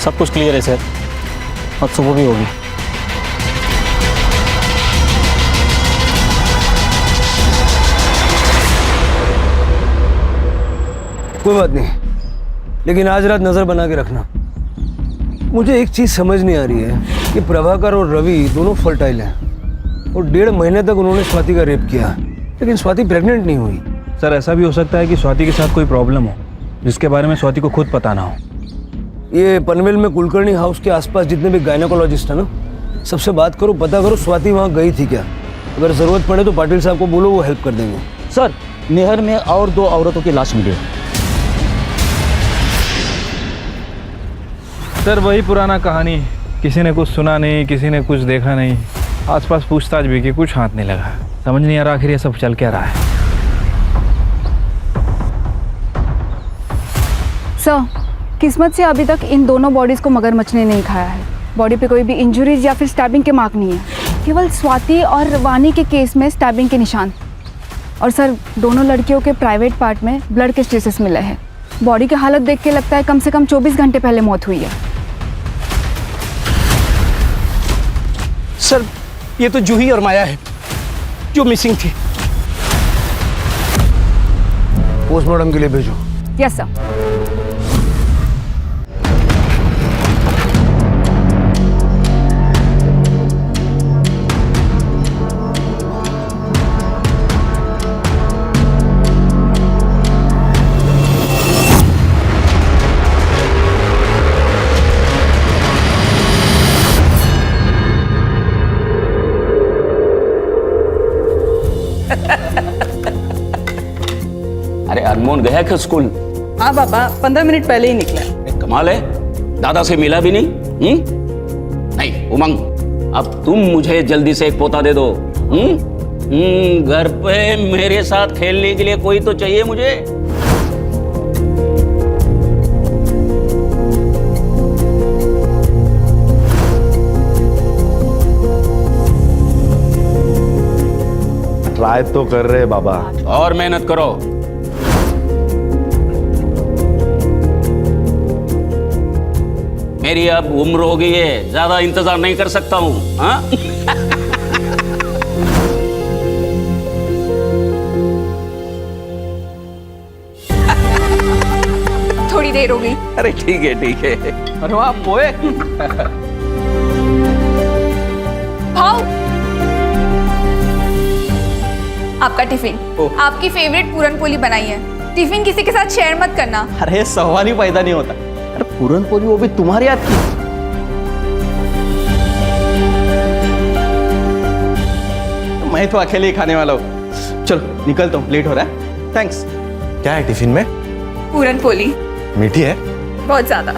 सब कुछ क्लियर है सर, अब सुबह भी होगी। कोई बात नहीं, लेकिन आज रात नजर बना के रखना। मुझे एक चीज समझ नहीं आ रही है कि प्रभाकर और रवि दोनों फर्टाइल हैं और 1.5 महीने तक उन्होंने स्वाति का रेप किया, लेकिन स्वाति प्रेग्नेंट नहीं हुई। सर ऐसा भी हो सकता है कि स्वाति के साथ कोई प्रॉब्लम हो जिसके बारे में स्वाति को खुद पता ना हो। ये पनवेल में कुलकर्णी हाउस के आसपास जितने भी गायनेकोलॉजिस्ट है ना, सबसे बात करो, पता करो स्वाति वहाँ गई थी क्या। अगर जरूरत पड़े तो पाटिल साहब को बोलो, वो हेल्प कर देंगे। सर नहर में और 2 औरतों की लाश मिली है। सर वही पुराना कहानी, किसी ने कुछ सुना नहीं, किसी ने कुछ देखा नहीं, आसपास पूछताछ भी की, कुछ हाथ नहीं लगा। समझ नहीं आ रहा आखिर ये सब चल क्या रहा है। सर, किस्मत से अभी तक इन दोनों बॉडीज को मगरमच्छ ने नहीं खाया है। बॉडी पे कोई भी इंजरीज या फिर स्टैबिंग के मार्क नहीं है, केवल स्वाति और वानी के केस में स्टैबिंग के निशान। और सर दोनों लड़कियों के प्राइवेट पार्ट में ब्लड के स्ट्रेसेस मिले हैं। बॉडी की हालत देख के लगता है कम से कम 24 घंटे पहले मौत हुई है। सर ये तो जूही और माया है जो मिसिंग थी। पोस्टमार्टम के लिए भेजो। Yes sir. अरे अनमोल गया क्या स्कूल? हाँ बाबा, 15 मिनट पहले ही निकला। कमाल है, दादा से मिला भी नहीं। नहीं उमंग, अब तुम मुझे जल्दी से एक पोता दे दो। घर पे मेरे साथ खेलने के लिए कोई तो चाहिए मुझे। ट्राई तो कर रहे बाबा। और मेहनत करो। मेरी अब उम्र हो गई है, ज्यादा इंतजार नहीं कर सकता हूँ। हाँ थोड़ी देर हो गई। अरे ठीक है ठीक है। अरे वाह पोए। भाव, आपका टिफिन। आपकी फेवरेट पूरन पोली बनाई है। टिफिन किसी के साथ शेयर मत करना। अरे सवाल ही पैदा नहीं होता। अरे पूरन पोली वो भी तुम्हारे हाथ की। मैं तो अकेले ही खाने वाला हूँ। चलो निकलता हूँ, लेट हो रहा है। थैंक्स। क्या है टिफिन में? पूरन पोली। मीठी है बहुत ज्यादा।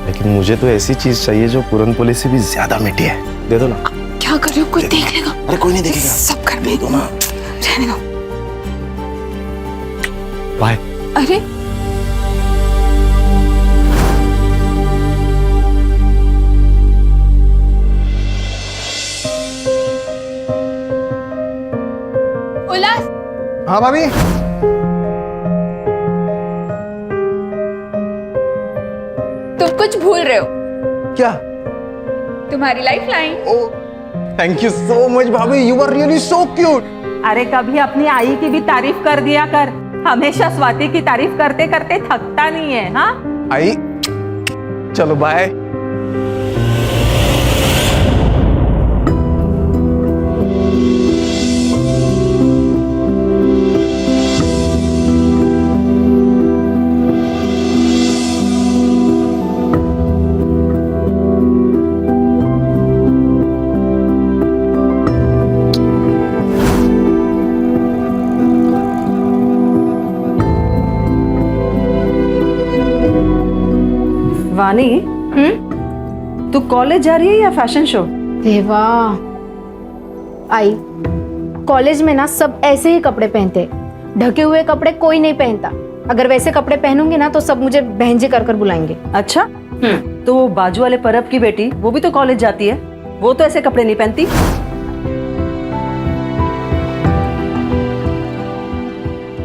लेकिन मुझे तो ऐसी चीज चाहिए जो पूरनपोली से भी ज्यादा मीठी है। दे दो ना। क्या कर रहे हो? कोई देख लेगा। अरे कोई नहीं देखेगा। सब घर में दो ना। रहने दो। बाय। अरे उल्लास। हाँ भाभी। तुम कुछ भूल रहे हो। क्या? तुम्हारी life line. Thank you so much bhabhi, you are really so cute. अरे कभी अपनी आई की भी तारीफ कर दिया कर, हमेशा स्वाति की तारीफ करते करते थकता नहीं है। हाँ आई, चलो बाय। वानी, तू कॉलेज जा रही है या फैशन शो? देवा, आई कॉलेज में ना सब ऐसे ही कपड़े पहनते, ढके हुए कपड़े कोई नहीं पहनता। अगर वैसे कपड़े पहनूंगी ना तो सब मुझे बहन जी कर बुलाएंगे। अच्छा, तो वो बाजू वाले परब की बेटी, वो भी तो कॉलेज जाती है, वो तो ऐसे कपड़े नहीं पहनती।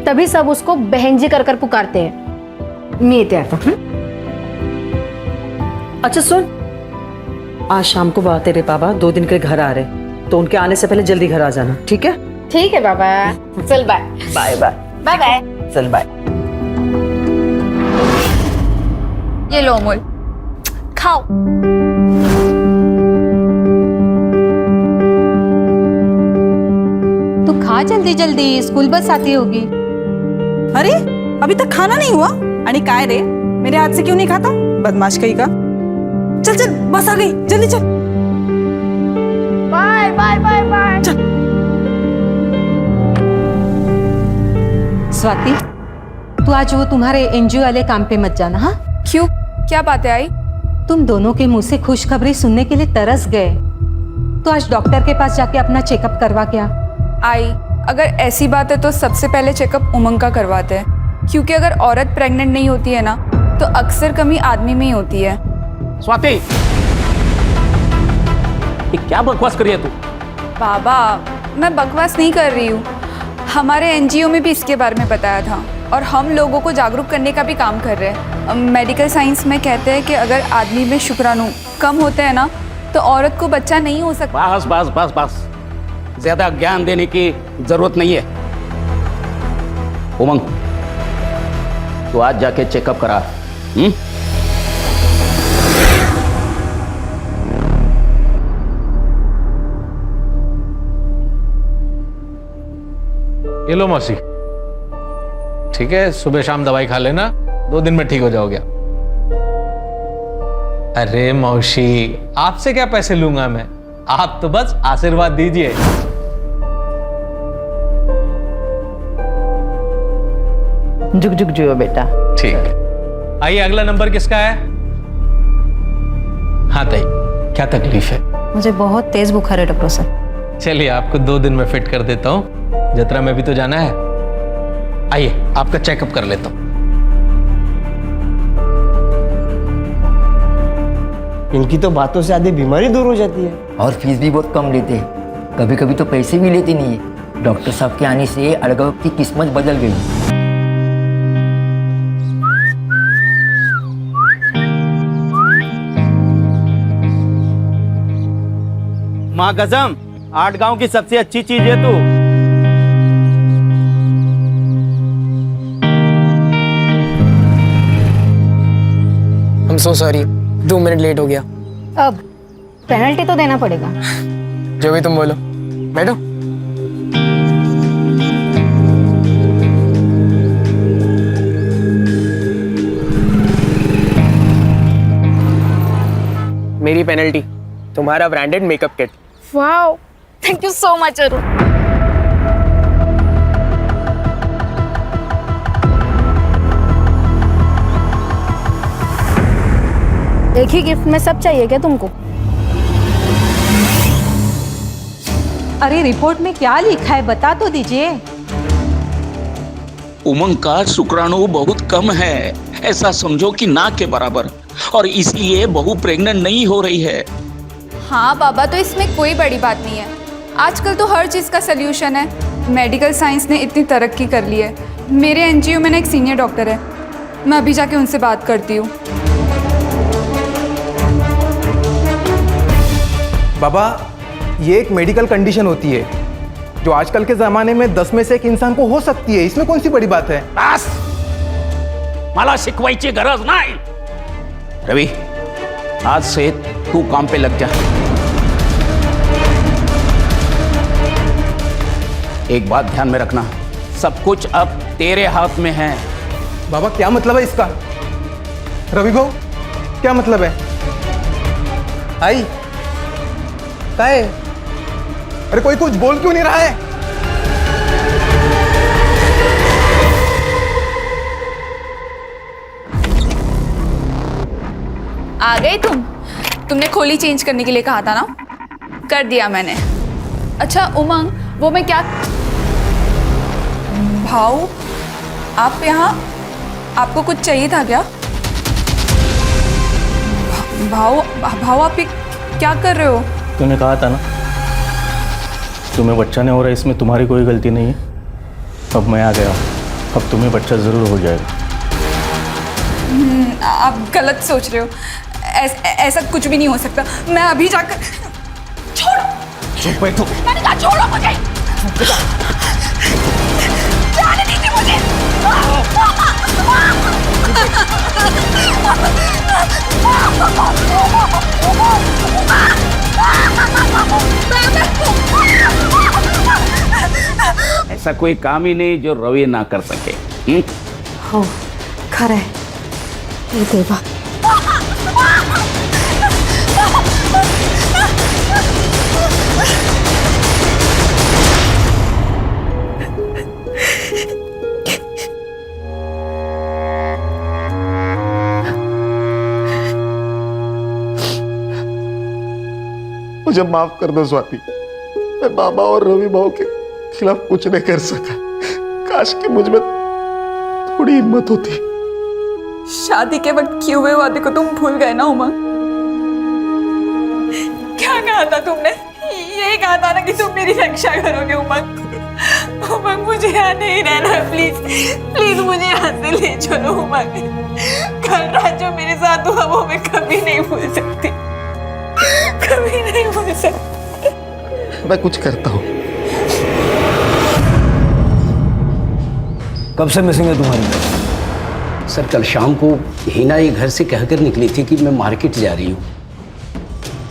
तभी सब उसको बहन जी कर पुकारते हैं। मी येते आता। अच्छा सुन, आज शाम को तेरे पापा 2 दिन के लिए घर आ रहे, तो उनके आने से पहले जल्दी घर आ जाना, ठीक है? ठीक है बाबा, चल bye. Bye bye. Bye bye. चल बाय। ये लो अमूल, खाओ। तू खा जल्दी जल्दी, स्कूल बस आती होगी। अरे अभी तक खाना नहीं हुआ? आणि काय रे, मेरे हाथ से क्यों नहीं खाता? बदमाश कहीं का। चल चल, बस आ गई, जल्दी चल। Bye bye bye bye. चल। स्वाति, तू आज वो तुम्हारे एनजीओ वाले काम पे मत जाना, हाँ? क्यों, क्या बात है आई? तुम दोनों के मुंह से खुशखबरी सुनने के लिए तरस गए, तो आज डॉक्टर के पास जाके अपना चेकअप करवा क्या? आई, अगर ऐसी बात है तो सबसे पहले चेकअप उमंग का करवाते हैं, क्योंकि अगर औरत प्रेग्नेंट नहीं होती है ना, तो अक्सर कमी आदमी में ही होती है। स्वाति, ये क्या बकवास कर रही है तू? बाबा, मैं बकवास नहीं कर रही हूँ। हमारे एनजीओ में भी इसके बारे में बताया था और हम लोगों को जागरूक करने का भी काम कर रहे हैं। मेडिकल साइंस में कहते हैं कि अगर आदमी में शुक्राणु कम होते हैं ना, तो औरत को बच्चा नहीं हो सकता। बस बस बस बस, ज्यादा ज्ञान देने की जरूरत नहीं है। उमंग, तू आज जाके चेकअप करा। ये लो मौसी, ठीक है, सुबह शाम दवाई खा लेना, 2 दिन में ठीक हो जाओगे। अरे मौसी, आपसे क्या पैसे लूंगा मैं, आप तो बस आशीर्वाद दीजिए। झुक झुक जो बेटा। ठीक है, आइए, अगला नंबर किसका है? हाँ ताई, क्या तकलीफ है? मुझे बहुत तेज बुखार है डॉक्टर साहब। चलिए, आपको 2 दिन में फिट कर देता हूँ, जतरा में भी तो जाना है। आइए, आपका चेकअप कर लेता हूँ। इनकी तो बातों से आधी बीमारी दूर हो जाती है। और फीस भी बहुत कम लेते हैं, कभी कभी तो पैसे भी लेते नहीं है। डॉक्टर साहब के आने से अड़गव की किस्मत बदल गई। माँ कसम, 8 गांव की सबसे अच्छी चीज है तू। I'm so sorry, 2 minute late हो गया। अब पेनल्टी तो देना पड़ेगा। जो भी तुम बोलो। बैठो। मेरी पेनल्टी, तुम्हारा branded makeup kit. Wow, thank you so much Arun. एक ही गिफ्ट में सब चाहिए क्या तुमको? अरे रिपोर्ट में क्या लिखा है बता तो दीजिए। उमंग का शुक्राणु बहुत कम है, ऐसा समझो कि ना के बराबर, और इसलिए बहू प्रेग्नेंट नहीं हो रही है। हाँ बाबा, तो इसमें कोई बड़ी बात नहीं है। आजकल तो हर चीज़ का सल्यूशन है। मेडिकल साइंस ने इतनी तरक्की कर ली है। मेरे एनजीओ में ना एक सीनियर डॉक्टर है, मैं अभी जाके उनसे बात करती हूँ। बाबा, ये एक मेडिकल कंडीशन होती है जो आजकल के ज़माने में 10 में से 1 इंसान को हो सकती है। इसमें कौन सी बड़ी बात है? बस, मला शिकवायची गरज नाही। रवि, आज से तू काम पे लग जा। एक बात ध्यान में रखना, सब कुछ अब तेरे हाथ में है। बाबा, क्या मतलब है इसका? रवि भाऊ, क्या मतलब है? आई क्या है? अरे कोई कुछ बोल क्यों नहीं रहा है? आ गए तुमने खोली चेंज करने के लिए कहा था ना, कर दिया मैंने। अच्छा उमंग, वो मैं क्या भाऊ, आप यहाँ, आपको कुछ चाहिए था क्या? भाऊ आप ये क्या कर रहे हो? तूने कहा था ना, तुम्हें बच्चा नहीं हो रहा, इसमें तुम्हारी कोई गलती नहीं है। अब मैं आ गया, अब तुम्हें बच्चा ज़रूर हो जाएगा। आप गलत सोच रहे हो। ऐसा कुछ भी नहीं हो सकता। मैं अभी जाकर छोड़ो। चुप बैठो। मैंने कहा छोड़ो मुझे। जाने दीजिए मुझे। ऐसा कोई काम ही नहीं जो रवि ना कर सके। हो खरं आहे हे देवा मुझे माफ कर दो स्वाति, मैं बाबा और रवि भाव के खिलाफ कुछ नहीं कर सका। काश कि मुझ में थोड़ी हिम्मत होती। शादी के वक्त किए हुए वादे को तुम भूल गए ना उमंग? क्या कहा था तुमने? यही कहा था ना कि तुम मेरी रक्षा करोगे उमंग। उमंग मुझे यहाँ नहीं रहना, प्लीज प्लीज मुझे यहाँ से ले चलो उमंग। कल रात जो मेरे साथ हुआ वो मैं कभी नहीं भूल सकती, कभी नहीं भूल सकती। मैं कुछ करता हूँ। कब से मिसिंग है तुम्हारी? सर कल शाम को हिना ये घर से कहकर निकली थी कि मैं मार्केट जा रही हूँ,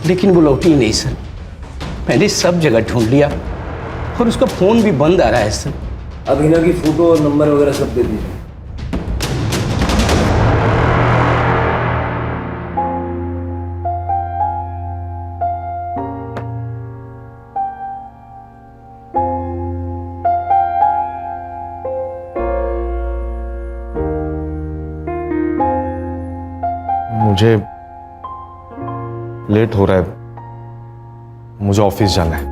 लेकिन वो लौटी ही नहीं सर। मैंने सब जगह ढूंढ लिया और उसका फोन भी बंद आ रहा है सर। अब हिना की फोटो और नंबर वगैरह सब दे दीजिए। मुझे लेट हो रहा है, मुझे ऑफिस जाना है।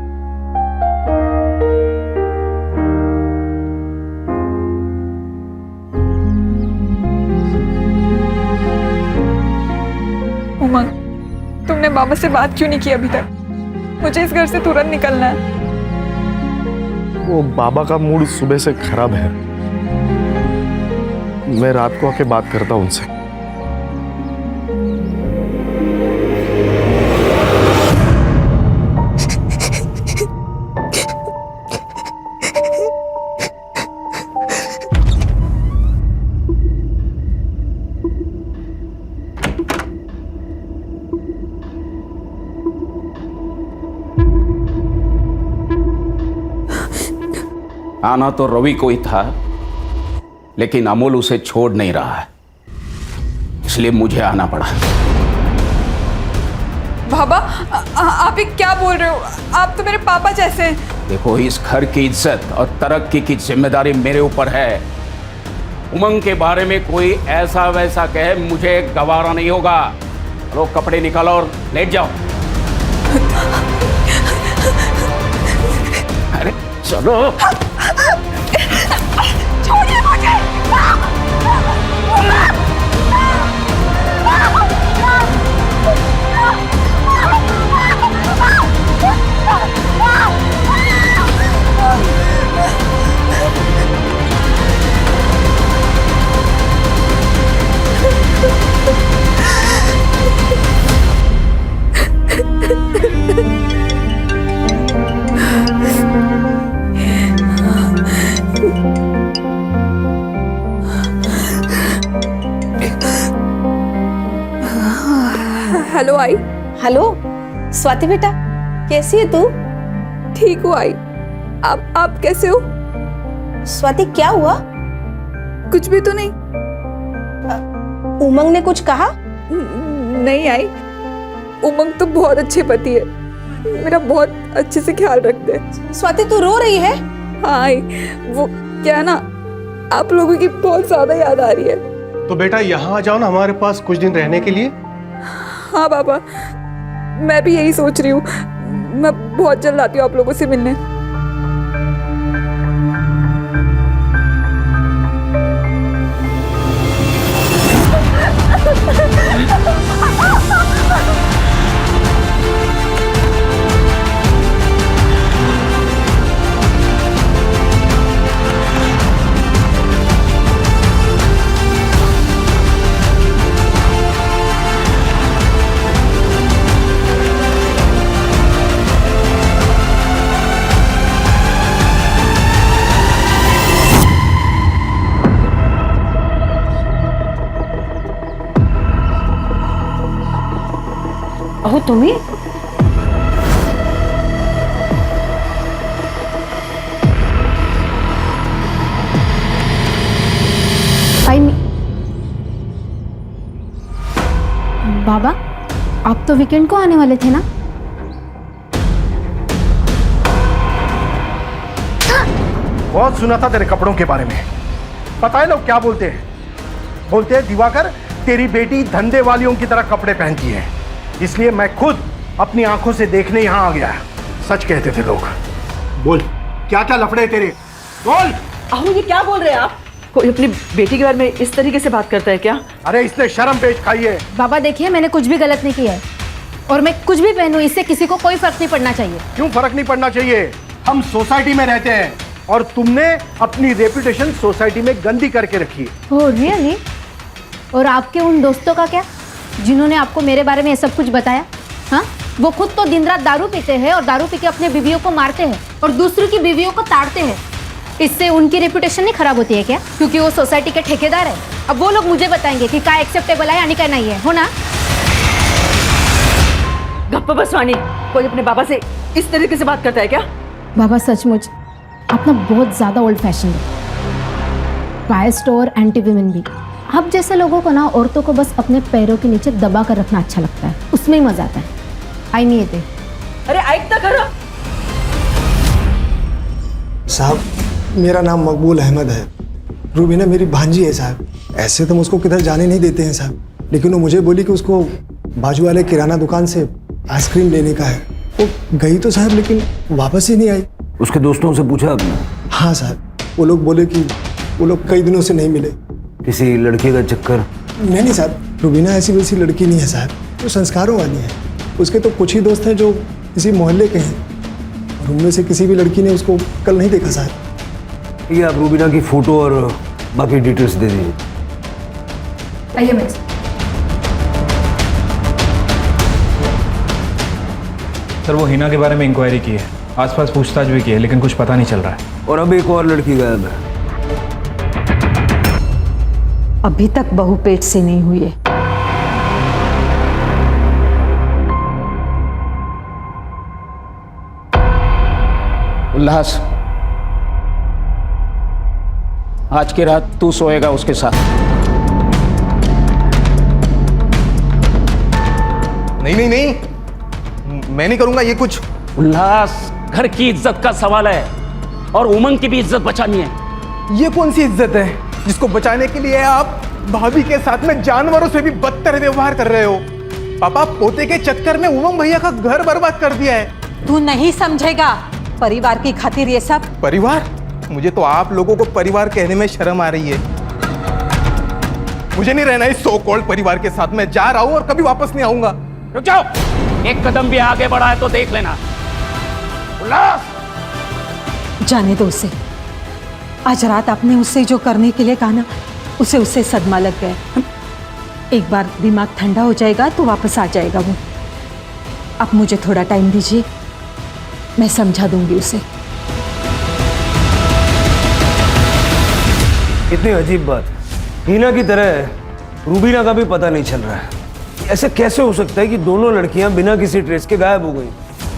उमंग, तुमने बाबा से बात क्यों नहीं की अभी तक? मुझे इस घर से तुरंत निकलना है। वो बाबा का मूड सुबह से खराब है, मैं रात को आके बात करता हूं उनसे। आना तो रवि को ही था, लेकिन अमोल उसे छोड़ नहीं रहा है, इसलिए मुझे आना पड़ा। बाबा आप ये क्या बोल रहे हो? आप तो मेरे पापा जैसे हैं। देखो, इस घर की इज्जत और तरक्की की जिम्मेदारी मेरे ऊपर है। उमंग के बारे में कोई ऐसा वैसा कहे मुझे गवारा नहीं होगा। लो कपड़े निकालो और लेट जाओ। अरे चलो। छोड़िए मुझे। हेलो आई। हेलो स्वाति बेटा, कैसी है तू? ठीक हूँ आई। आप कैसे हो? स्वाति क्या हुआ? कुछ भी तो नहीं। उमंग ने कुछ कहा? नहीं आई, उमंग तो बहुत अच्छे पति है, मेरा बहुत अच्छे से ख्याल रखते हैं। स्वाति तू रो रही है? हाँ आई, वो क्या ना, आप लोगों की बहुत ज्यादा याद आ रही है। तो बेटा यहाँ आ जाओ ना हमारे पास कुछ दिन रहने के लिए। हाँ बाबा, मैं भी यही सोच रही हूँ। मैं बहुत जल्द आती हूँ आप लोगों से मिलने। अहो तुम्ही बाबा, आप तो वीकेंड को आने वाले थे ना? बहुत सुना था तेरे कपड़ों के बारे में। पता है लोग क्या बोलते हैं? बोलते हैं दिवाकर तेरी बेटी धंधे वालियों की तरह कपड़े पहनती है, इसलिए मैं खुद अपनी आंखों से देखने यहाँ आ गया। सच कहते थे लोग। बोल क्या क्या लफड़े तेरे, बोल। अहो ये क्या बोल रहे हैं आप? कोई अपनी बेटी के बारे में इस तरीके से बात करता है क्या? अरे इसने शर्म पेश खाई है। बाबा देखिए, मैंने कुछ भी गलत नहीं किया है और मैं कुछ भी पहनूं इससे किसी को कोई फर्क नहीं पड़ना चाहिए। क्यों फर्क नहीं पड़ना चाहिए? हम सोसाइटी में रहते हैं और तुमने अपनी रेपुटेशन सोसाइटी में गंदी करके रखी है। Oh really? और आपके उन दोस्तों का क्या, जिन्होंने आपको मेरे बारे में ये सब कुछ बताया? हाँ, वो खुद तो दिन रात दारू पीते हैं और दारू पी के अपने बीवियों को मारते हैं और दूसरों की बीवियों को ताड़ते हैं। इससे उनकी रेपुटेशन नहीं खराब होती है क्या? क्योंकि वो सोसाइटी के ठेकेदार है। अब वो लोग मुझे बताएंगे कि क्या एक्सेप्टेबल है यानी क्या नहीं है, हो ना? गप्पा बस वाणी, कोई अपने बाबा से इस तरीके से बात करता है क्या? बाबा सचमुच आप ना बहुत ज़्यादा ओल्ड फैशन है, बायस्ड और एंटी विमेन भी। आप जैसे लोगों को ना औरतों को बस अपने पैरों के नीचे दबा कर रखना अच्छा लगता है, उसमें ही मजा आता है। आई नहीं थे। अरे ऐकता करो। साहब मेरा नाम मकबूल अहमद है, रूबीना मेरी भांजी है साहब। ऐसे तो हम उसको किधर जाने नहीं देते हैं साहब, लेकिन वो मुझे बोली कि उसको बाजू वाले किराना दुकान से आइसक्रीम लेने का है। वो गई तो साहब लेकिन वापस ही नहीं आई। उसके दोस्तों से पूछा आपने? हाँ साहब, वो लोग बोले कि वो लोग कई दिनों से नहीं मिले। किसी लड़के का चक्कर? नहीं साहब, रूबीना ऐसी वैसी लड़की नहीं है साहब, वो संस्कारों वाली है। उसके तो कुछ ही दोस्त हैं जो किसी मोहल्ले के हैं और उनमें से किसी भी लड़की ने उसको कल नहीं देखा साहब। ये आप रूबीना की फोटो और बाकी डिटेल्स दे दीजिए। आइए मेरे साथ। सर वो हिना के बारे में इंक्वायरी की है, आसपास पूछताछ भी की है, लेकिन कुछ पता नहीं चल रहा है। और अब एक और लड़की गायब है। अभी तक बहू पेट से नहीं हुई है। उल्लास, आज की रात तू सोएगा उसके साथ। नहीं नहीं नहीं, मैं नहीं करूंगा ये कुछ। उल्लास, घर की इज्जत का सवाल है और उमंग की भी इज्जत बचानी है। ये कौन सी इज्जत है जिसको बचाने के लिए आप भाभी के साथ में जानवरों से भी बदतर व्यवहार कर रहे हो? पापा पोते के चक्कर में उमंग भैया का घर बर्बाद कर दिया है। तू नहीं समझेगा, परिवार की खातिर ये सब। परिवार? मुझे तो आप लोगों को परिवार कहने में शर्म आ रही है। मुझे नहीं रहना इस सो कॉल्ड परिवार के साथ। मैं जा रहा हूं और कभी वापस नहीं आऊंगा। रुक जाओ, एक कदम भी आगे बढ़ा है तो देख लेना। उल्लास, जाने दो उसे। आज रात आपने उससे जो करने के लिए कहा ना, उससे सदमा लग गया। एक बार दिमाग ठंडा हो जाएगा तो वापस आ जाएगा वो। आप मुझे थोड़ा टाइम दीजिए, मैं समझा दूंगी उसे। इतनी अजीब बात, हिना की तरह रूबीना का भी पता नहीं चल रहा है। ऐसे कैसे हो सकता है कि दोनों लड़कियां बिना किसी ट्रेस के गायब हो गई?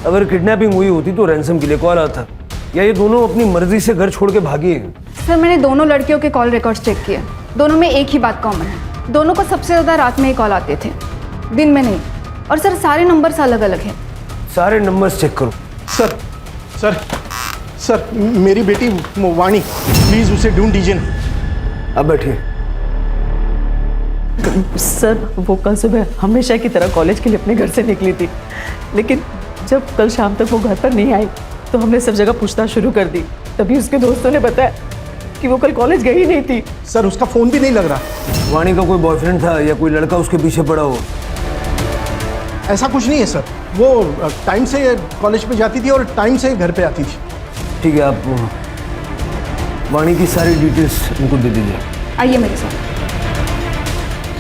अगर किडनैपिंग हुई होती तो रैंसम के लिए कॉल आता, या ये दोनों अपनी मर्जी से घर छोड़ के भागी है? सर मैंने दोनों लड़कियों के कॉल रिकॉर्ड्स चेक किए, दोनों में एक ही बात कॉमन है। दोनों को सबसे ज़्यादा रात में ही कॉल आते थे, दिन में नहीं। और सर सारे नंबर्स अलग अलग हैं। सारे नंबर्स चेक करो। सर सर सर मेरी बेटी वाणी, प्लीज उसे ढूंढ दीजिए ना। अब बैठिए। सर वो कल सुबह हमेशा की तरह कॉलेज के लिए अपने घर से निकली थी, लेकिन जब कल शाम तक वो घर पर नहीं आई तो हमने सब जगह पूछताछ शुरू कर दी। तभी उसके दोस्तों ने बताया कि वो कल कॉलेज गई ही नहीं थी। सर उसका फोन भी नहीं लग रहा। वाणी का कोई बॉयफ्रेंड था या कोई लड़का उसके पीछे पड़ा हो? ऐसा कुछ नहीं है सर, वो टाइम से कॉलेज पे जाती थी और टाइम से घर पे आती थी। ठीक है, आप वाणी की सारी डिटेल्स उनको दे दीजिए। आइए मेरे साथ।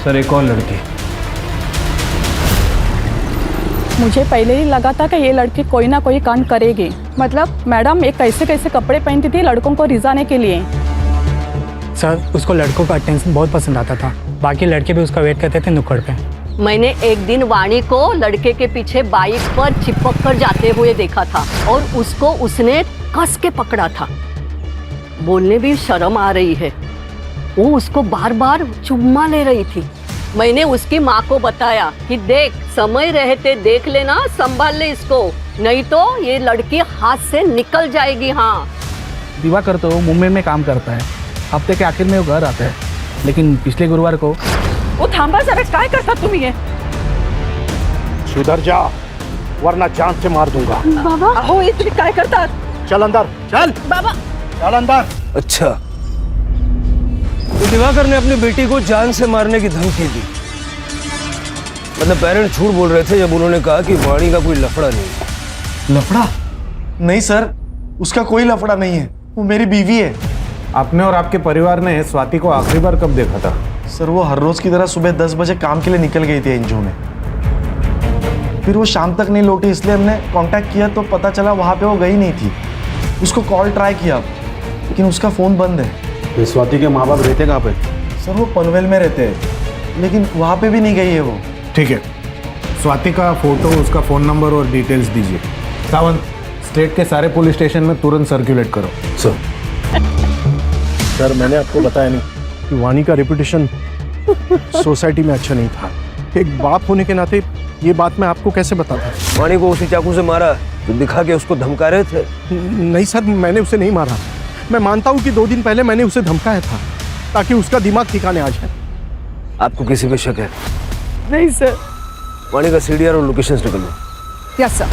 सर एक और लड़की, मुझे पहले ही लगा था कि ये लड़की कोई ना कोई कांड करेगी। मतलब मैडम ये कैसे कैसे कपड़े पहनती थी लड़कों को रिझाने के लिए। सर उसको लड़कों का अटेंशन बहुत पसंद आता था, बाकी लड़के भी उसका वेट करते थे नुक्कड़ पे। मैंने एक दिन वाणी को लड़के के पीछे बाइक पर चिपक कर जाते हुए देखा था और उसको उसने कस के पकड़ा था। बोलने भी शर्म आ रही है। वो उसको बार बार चुम्मा ले रही थी। मैंने उसकी माँ को बताया कि देख, समय रहते देख लेना, संभाल ले इसको, नहीं तो ये लड़की हाथ से निकल जाएगी। हाँ, दिवाकर तो मुंबई में काम करता है, हफ्ते के आखिर में वो घर आता है, लेकिन पिछले गुरुवार को वो थांबा जरा, काय करता तुम्ही हे? सुधर जा वरना जान से मार दूंगा। बाबा अहो, ये तुम्ही काय करतात? चल अंदर, चल बाबा चल अंदर। अच्छा, तो दिवाकर ने अपनी बेटी को जान से मारने की धमकी दी। मतलब पेरेंट्स झूठ बोल रहे थे जब उन्होंने कहा कि वाणी का कोई लफड़ा नहीं। लफड़ा? नहीं सर, उसका कोई लफड़ा नहीं है, वो मेरी बीवी है। आपने और आपके परिवार ने स्वाति को आखिरी बार कब देखा था? सर, वो हर रोज की तरह सुबह 10 बजे काम के लिए निकल गई थी एनजीओ में। फिर वो शाम तक नहीं लौटी, इसलिए हमने कांटेक्ट किया तो पता चला वहाँ पे वो गई नहीं थी। उसको कॉल ट्राई किया लेकिन उसका फ़ोन बंद है। तो स्वाति के माँ बाप रहते कहाँ पे? सर, वो पनवेल में रहते हैं, लेकिन वहाँ पे भी नहीं गई है वो। ठीक है, स्वाति का फोटो, उसका फ़ोन नंबर और डिटेल्स दीजिए। सावंत, स्टेट के सारे पुलिस स्टेशन में तुरंत सर्कुलेट करो। सर, मैंने आपको बताया नहीं कि वाणी का रेपुटेशन सोसाइटी में अच्छा नहीं था। एक बाप होने के नाते ये बात मैं आपको कैसे बताता? वाणी को उसी चाकू से मारा तो दिखा के उसको धमका रहे थे? नहीं सर, मैंने उसे नहीं मारा। मैं मानता हूँ कि 2 दिन पहले मैंने उसे धमकाया था ताकि उसका दिमाग ठिकाने आ जाए। आपको किसी पे शक है? नहीं सर। वाणी का सीडीआर और लोकेशन निकल लो। Yes sir.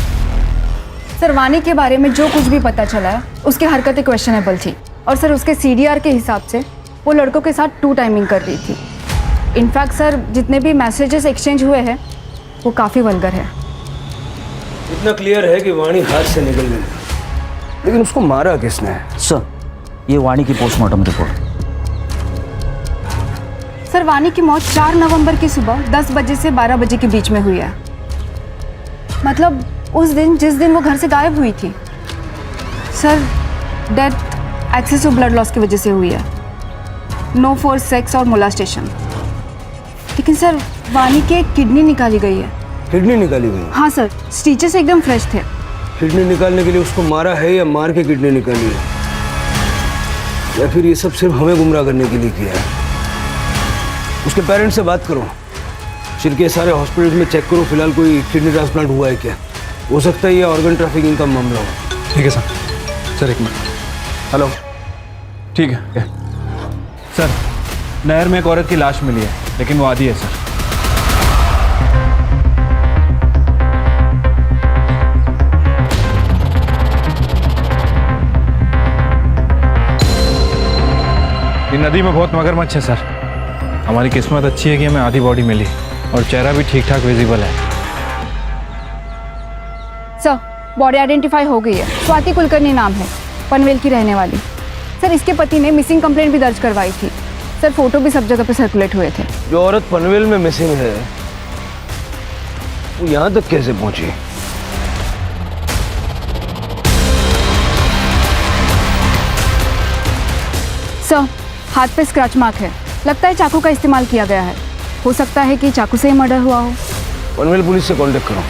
सर, वाणी के बारे में जो कुछ भी पता चला है उसकी हरकतें क्वेश्चनेबल थी और सर उसके सीडीआर के हिसाब से वो लड़कों के साथ 2 टाइमिंग कर रही थी। इनफैक्ट सर, जितने भी मैसेजेस एक्सचेंज हुए हैं वो काफ़ी वल्गर है। इतना क्लियर है कि वाणी हाथ से निकल गई, लेकिन उसको मारा किसने? सर, ये वाणी की पोस्टमार्टम रिपोर्ट। सर, वाणी की मौत 4 नवंबर की सुबह 10 बजे से 12 बजे के बीच में हुई है। मतलब उस दिन जिस दिन वो घर से गायब हुई थी। Sir, death excessive blood loss की वजह से हुई है, नो फॉर सेक्स और मोलास्टेशन। लेकिन सर, वाणी के किडनी निकाली गई है। किडनी निकाली गई? हाँ सर, स्टिचेस एकदम फ्रेश थे। किडनी निकालने के लिए उसको मारा है या मार के किडनी निकाली है, या फिर ये सब सिर्फ हमें गुमराह करने के लिए किया है? उसके पेरेंट्स से बात करो, सिर के सारे हॉस्पिटल में चेक करो, फिलहाल कोई किडनी ट्रांसप्लांट हुआ है क्या? हो सकता है ये ऑर्गन ट्रैफिकिंग का मामला हो। ठीक है सर, एक मिनट। हेलो, ठीक है सर, नहर में एक औरत की लाश मिली है, लेकिन वो आधी है सर। ये नदी में बहुत मगरमच्छ है सर। हमारी किस्मत अच्छी है कि हमें आधी बॉडी मिली और चेहरा भी ठीक ठाक विजिबल है। सर, बॉडी आइडेंटिफाई हो गई है। स्वाति कुलकर्णी नाम है, पनवेल की रहने वाली। सर, इसके पति ने मिसिंग कंप्लेंट भी दर्ज करवाई थी। सर, फोटो भी सब जगह पे सर्कुलेट हुए थे। जो औरत पनवेल में मिसिंग है वो यहाँ तक कैसे पहुंची? सर, हाथ पे स्क्रैच मार्क है, लगता है चाकू का इस्तेमाल किया गया है। हो सकता है कि चाकू से ही मर्डर हुआ हो। पनवेल पुलिस से कांटेक्ट करो।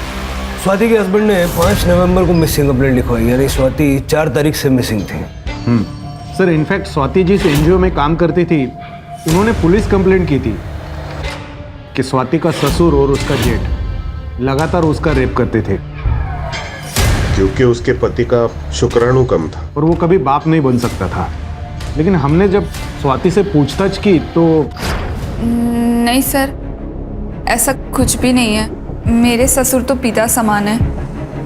स्वाति के हस्बैंड ने 5 नवंबर को मिसिंग कंप्लेंट लिखवाई, यानी स्वाति 4 तारीख से मिसिंग थी। सर, इनफैक्ट स्वाति जिस एनजीओ में काम करती थी उन्होंने पुलिस कंप्लेंट की थी कि स्वाति का ससुर और उसका जेठ लगातार उसका रेप करते थे, क्योंकि उसके पति का शुक्राणु कम था और वो कभी बाप नहीं बन सकता था। लेकिन हमने जब स्वाति से पूछताछ की तो नहीं सर, ऐसा कुछ भी नहीं है। मेरे ससुर तो पिता समान है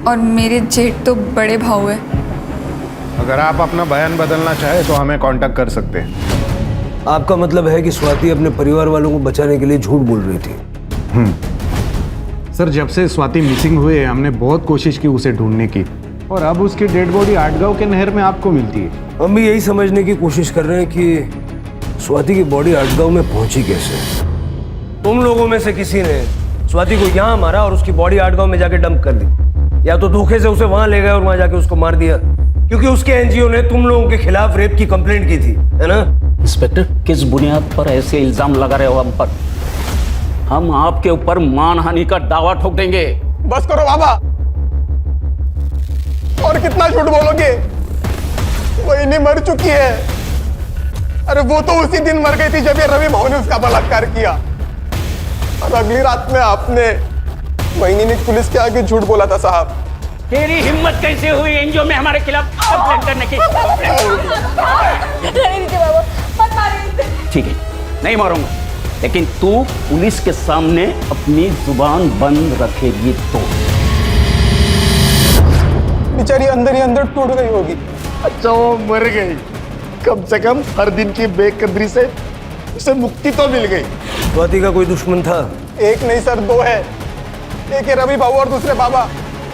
और मेरे जेठ तो बड़े भाऊ है। अगर आप अपना बयान बदलना चाहे तो हमें कांटेक्ट कर सकते हैं। आपका मतलब है कि स्वाति अपने परिवार वालों को बचाने के लिए झूठ बोल रही थी? सर, जब से स्वाति मिसिंग हुए हमने बहुत कोशिश की उसे ढूंढने की और अब उसकी डेड बॉडी आटगांव के नहर में आपको मिलती है। हम भी यही समझने की कोशिश कर रहे हैं कि स्वाति की बॉडी आटगांव में पहुंची कैसे। तुम लोगों में से किसी ने स्वाति को यहाँ मारा और उसकी बॉडी आटगांव में जाके डंप कर दी, या तो धोखे से उसे वहां ले गए और वहां जाके उसको मार दिया, क्योंकि उसके एनजीओ ने तुम लोगों के खिलाफ रेप की कंप्लेंट की थी, है ना? इंस्पेक्टर, किस बुनियाद पर ऐसे इल्जाम लगा रहे हो हम पर? हम आपके ऊपर मानहानि का दावा ठोक देंगे। बस करो बाबा, और कितना झूठ बोलोगे? वही मर चुकी है। अरे वो तो उसी दिन मर गई थी जब ये रवि भाऊ ने उसका बलात्कार किया, और अगली रात में आपने वही ने पुलिस के आगे झूठ बोला था साहब। तेरी हिम्मत कैसे हुई एनजीओ में हमारे खिलाफ कंप्लेंट करने की? ठीक है, नहीं मारूंगा, लेकिन तू पुलिस के सामने अपनी जुबान बंद रखेगी तो। बेचारी अंदर ही अंदर टूट गई होगी। अच्छा वो मर गई, कम से कम हर दिन की बेकदरी से उसे मुक्ति तो मिल गई। स्वाति का कोई दुश्मन था? एक नहीं सर, दो है। एक है रवि बाबू और दूसरे बाबा।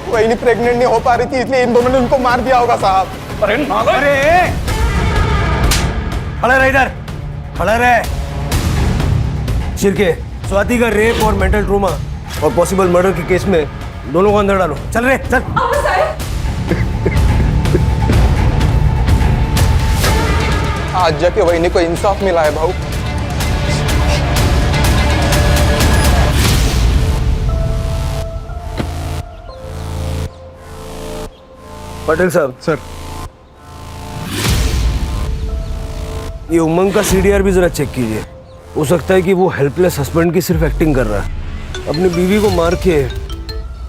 वही नहीं प्रेग्नेंट नहीं हो पा रही थी, इसलिए इन दोनों ने उनको मार दिया होगा साहब। अरे खड़ा रह इधर, खड़ा रह। शिरके, स्वाति का रेप और मेंटल ट्रोमा और पॉसिबल मर्डर के केस में दोनों को अंदर डालो। चल रे चल। आज जाके वही को इंसाफ मिला है भाऊ। पटेल साहब। सर, ये उमंग का सीडीआर भी जरा चेक कीजिए। हो सकता है कि वो हेल्पलेस हस्बैंड की सिर्फ एक्टिंग कर रहा है। अपनी बीवी को मार के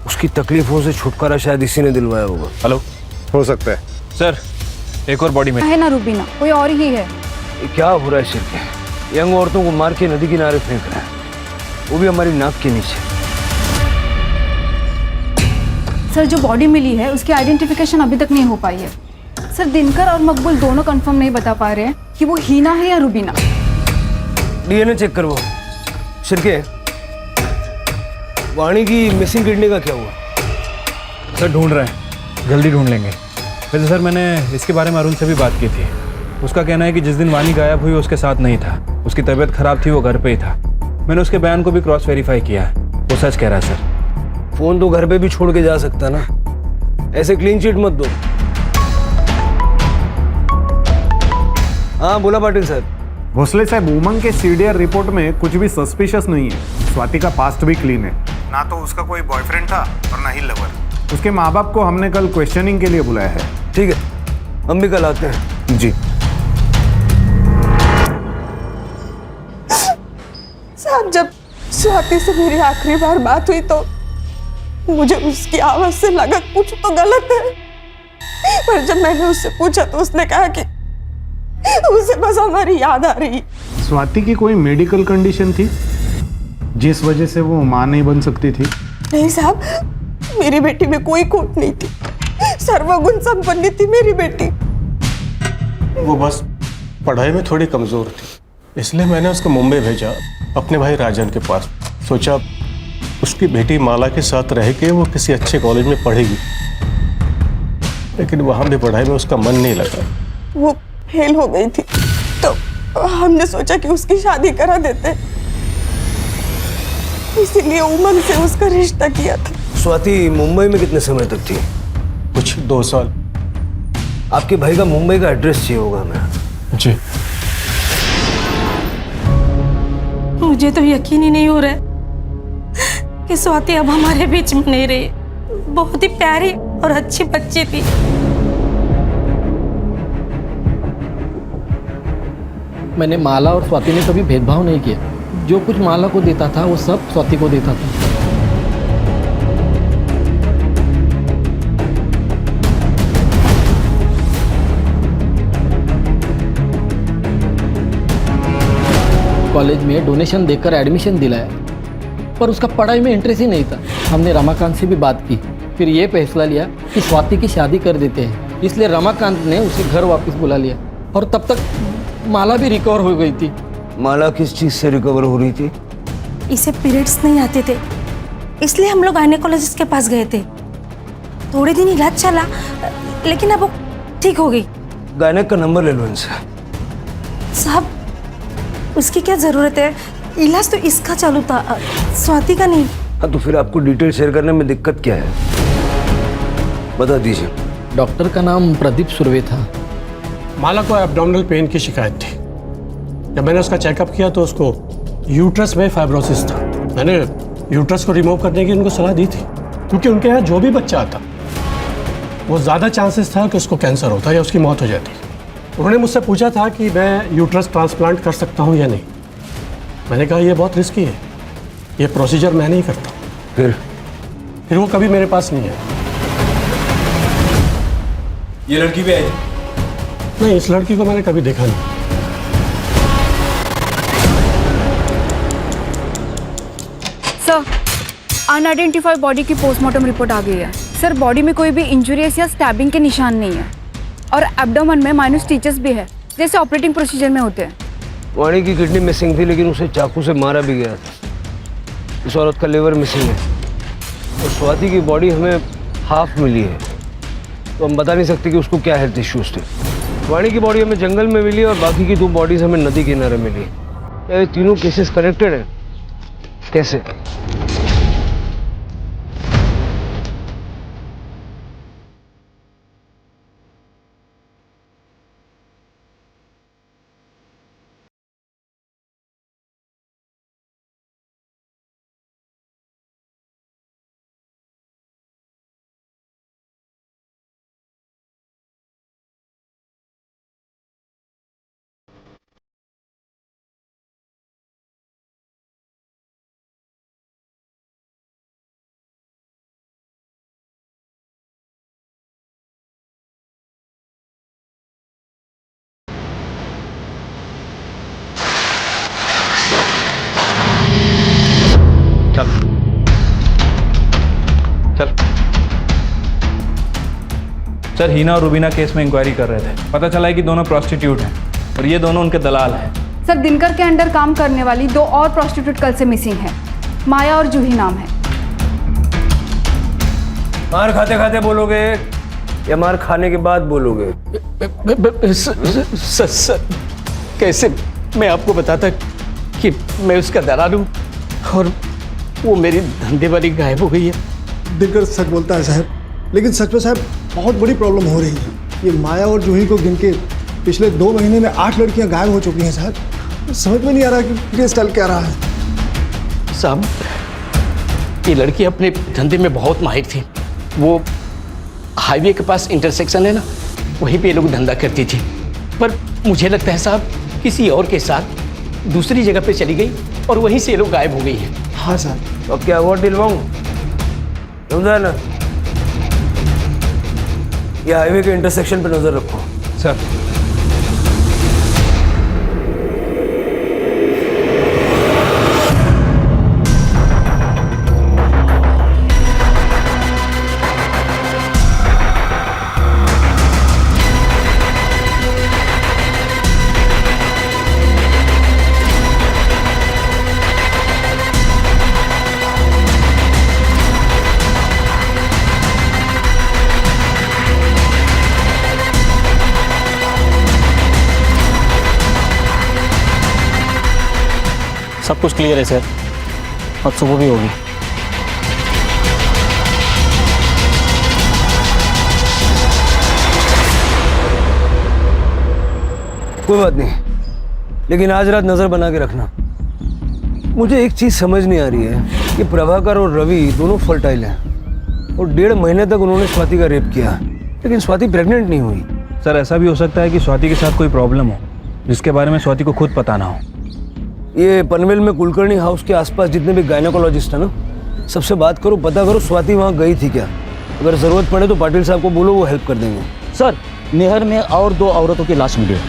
उसकी तकलीफों से छुटकारा शायद इसी ने दिलवाया होगा। हेलो, हो सकता है सर, एक और बॉडी में है ना रूबीना, कोई और ही है। ये क्या हो रहा है शिरके? यंग औरतों को मार के नदी किनारे फेंक रहा है, वो भी हमारी नाक के नीचे। सर, जो बॉडी मिली है उसकी आइडेंटिफिकेशन अभी तक नहीं हो पाई है। सर, दिनकर और मकबूल दोनों कंफर्म नहीं बता पा रहे हैं कि वो हीना है या रूबीना। डीएनए चेक करवाओ। शिरके, वाणी की मिसिंग किडनी का क्या हुआ? सर ढूंढ रहे हैं, जल्दी ढूंढ लेंगे। वैसे सर मैंने इसके बारे में अरुण से भी बात की थी। उसका कहना है कि जिस दिन वाणी गायब हुई उसके साथ नहीं था, उसकी तबीयत खराब थी, वो घर पे ही था। मैंने उसके बयान को भी क्रॉस वेरीफाई किया है, वो सच कह रहा है सर। फोन तो घर पे भी छोड़ के जा सकता ना, ऐसे क्लीन चिट मत दो। हाँ बोला पाटिल साहब। भोसले साहब, उमंग के सीडीआर रिपोर्ट में कुछ भी सस्पिशियस नहीं है। स्वाति का पास्ट भी क्लीन है, ना तो उसका कोई बॉयफ्रेंड था और ना ही लवर। उसके माँ बाप को हमने कल क्वेश्चनिंग के लिए बुलाया है। ठीक है, हम भी कल आते हैं। जी साहब, जब स्वाति से मेरी आखिरी बार बात हुई तो मुझे उसकी आवाज से लगा कुछ तो गलत है, पर जब मैंने उससे पूछा तो उसने कहा कि उसे बस हमारी याद आ रही। स्वाति की कोई मेडिकल कंडीशन थी जिस वजह से वो मां नहीं बन सकती थी? नहीं साहब, मेरी बेटी में कोई खोट नहीं थी, सर्वगुण संपन्न थी मेरी बेटी। वो बस पढ़ाई में थोड़ी कमज़ोर थी, इसलिए मैंने उसको मुंबई भेजा अपने भाई राजन के पास। सोचा उसकी बेटी माला के साथ रह के वो किसी अच्छे कॉलेज में पढ़ेगी, लेकिन वहाँ भी पढ़ाई में उसका मन नहीं लगा। वो फेल हो गई थी तो हमने सोचा कि उसकी शादी करा देते, इसीलिए उमंग से उसका रिश्ता किया था। स्वाति मुंबई में कितने समय तक थी? कुछ 2 साल। आपके भाई का मुंबई का एड्रेस चाहिए होगा हमें। जी। मुझे तो यकीन ही नहीं हो रहा है कि स्वाति अब हमारे बीच में नहीं रही। बहुत ही प्यारी और अच्छी बच्ची थी। मैंने माला और स्वाति ने कभी भेदभाव नहीं किया। जो कुछ माला को देता था वो सब स्वाति को देता था। कॉलेज में डोनेशन देकर एडमिशन दिलाया, पर उसका पढ़ाई में इंटरेस्ट ही नहीं था। हमने रमाकांत से भी बात की, फिर ये फैसला लिया कि स्वाति की शादी कर देते हैं। इसलिए रमाकांत ने उसे घर वापस बुला लिया, और तब तक माला भी रिकवर हो गई थी। माला किस चीज़ से रिकवर हो रही थी? इसे पीरियड्स नहीं आते थे, इसलिए हम लोग गायनेकोलॉजिस्ट के पास गए थे। थोड़े दिन इलाज चला, लेकिन अब वो ठीक हो गई। गायनेक का नंबर ले लो इनसे। साहब, उसकी क्या ज़रूरत है? इलाज तो इसका चालू था, स्वाति का नहीं। हाँ, तो फिर आपको डिटेल शेयर करने में दिक्कत क्या है, बता दीजिए। डॉक्टर का नाम प्रदीप सुर्वे था। माला को एब्डोमिनल पेन की शिकायत थी। जब मैंने उसका चेकअप किया तो उसको यूट्रस में फाइब्रोसिस था, मैंने यूट्रस को रिमूव करने की उनको सलाह दी थी, क्योंकि उनके यहाँ जो भी बच्चा आता वो ज़्यादा चांसेस था कि उसको कैंसर होता या उसकी मौत हो जाती। उन्होंने मुझसे पूछा था कि मैं यूट्रस ट्रांसप्लांट कर सकता हूँ या नहीं। मैंने कहा ये बहुत रिस्की है, ये प्रोसीजर मैं नहीं करता। फिर वो कभी मेरे पास नहीं है। ये लड़की भी आई? नहीं, इस लड़की को मैंने कभी देखा नहीं। सर, अनआइडेंटिफाइड बॉडी की पोस्टमार्टम रिपोर्ट आ गई है। सर, बॉडी में कोई भी इंजुरीज या स्टैबिंग के निशान नहीं है और एब्डोमेन में माइनर स्टिचेस भी है, जैसे ऑपरेटिंग प्रोसीजर में होते हैं। वाणी की किडनी मिसिंग थी, लेकिन उसे चाकू से मारा भी गया था। इस औरत का लिवर मिसिंग है और स्वाति की बॉडी हमें हाफ मिली है, तो हम बता नहीं सकते कि उसको क्या हेल्थ इश्यूज थे। वाणी की बॉडी हमें जंगल में मिली और बाकी की 2 बॉडीज हमें नदी किनारे मिली। क्या ये तीनों केसेस कनेक्टेड हैं? कैसे? चल। सर, हीना और रुबीना केस में इंक्वायरी कर रहे थे। पता चला है कि दोनों प्रॉस्टिट्यूट हैं और ये दोनों उनके दलाल हैं। सर, दिनकर के अंडर काम करने वाली 2 और प्रॉस्टिट्यूट कल से मिसिंग है। माया और जूही नाम है। मार खाते खाते बोलोगे या मार खाने के बाद बोलोगे? सर, कैसे मैं आपको बताता कि मैं उसका दलाल हूँ और वो मेरी धंधे वाली गायब हो गई है। दिनकर सच बोलता है साहब, लेकिन सच में साहब बहुत बड़ी प्रॉब्लम हो रही है। ये माया और जूही को गिन के पिछले 2 महीने में 8 लड़कियां गायब हो चुकी हैं साहब। समझ में नहीं आ रहा कि ये चल क्या रहा है। साहब, ये लड़की अपने धंधे में बहुत माहिर थी। वो हाईवे के पास इंटरसेक्शन है ना, वहीं पे ये लोग धंधा करती थी। पर मुझे लगता है साहब किसी और के साथ दूसरी जगह पे चली गई और वहीं से ये लोग गायब हो गई हैं। हाँ साहब। अब क्या अवार्ड दिलवाऊं? समझा ना? ये हाईवे के इंटरसेक्शन पे नजर रखो। सर, सब कुछ क्लियर है सर, अब सुबह भी होगी। कोई बात नहीं, लेकिन आज रात नजर बना के रखना। मुझे एक चीज समझ नहीं आ रही है कि प्रभाकर और रवि दोनों फर्टाइल हैं और 1.5 महीने तक उन्होंने स्वाति का रेप किया, लेकिन स्वाति प्रेग्नेंट नहीं हुई। सर, ऐसा भी हो सकता है कि स्वाति के साथ कोई प्रॉब्लम हो जिसके बारे में स्वाति को खुद पता ना हो। ये पनवेल में कुलकर्णी हाउस के आसपास जितने भी गायनेकोलॉजिस्ट हैं ना, सबसे बात करो, पता करो स्वाति वहाँ गई थी क्या। अगर ज़रूरत पड़े तो पाटिल साहब को बोलो, वो हेल्प कर देंगे। सर, नहर में और 2 औरतों की लाश मिली है।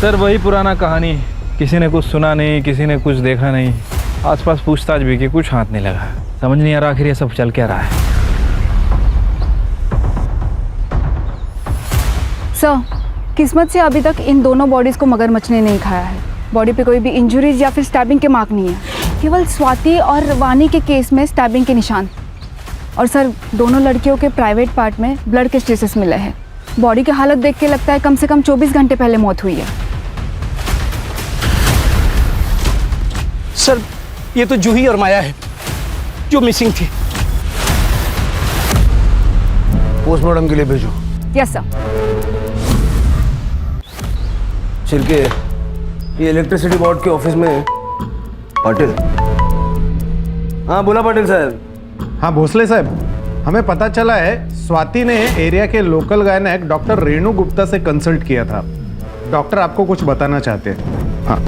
सर, वही पुराना कहानी, किसी ने कुछ सुना नहीं, किसी ने कुछ देखा नहीं, आसपास पूछताछ भी की, कुछ हाथ नहीं लगा। समझ नहीं आ रहा आखिर ये सब चल क्या रहा है। सर, किस्मत से अभी तक इन दोनों बॉडीज़ को मगरमच्छ ने नहीं खाया है। बॉडी पे कोई भी इंजुरीज या फिर स्टैबिंग के मार्क नहीं है। केवल स्वाति और वानी के केस में स्टैबिंग के निशान। और सर, दोनों लड़कियों के प्राइवेट पार्ट में ब्लड के स्ट्रेसेस मिले हैं। बॉडी की हालत देख के लगता है कम से कम 24 घंटे पहले मौत हुई है। सर, ये तो जूही और माया है जो मिसिंग थी। पोस्टमार्टम के लिए भेजो। Yes sir. छिलके ये इलेक्ट्रिसिटी बोर्ड के ऑफिस में पाटिल। हाँ बोला पाटिल साहब। हाँ भोसले साहब, हमें पता चला है स्वाति ने एरिया के local gynaec doctor Renu Gupta से कंसल्ट किया था। डॉक्टर आपको कुछ बताना चाहते हैं। हाँ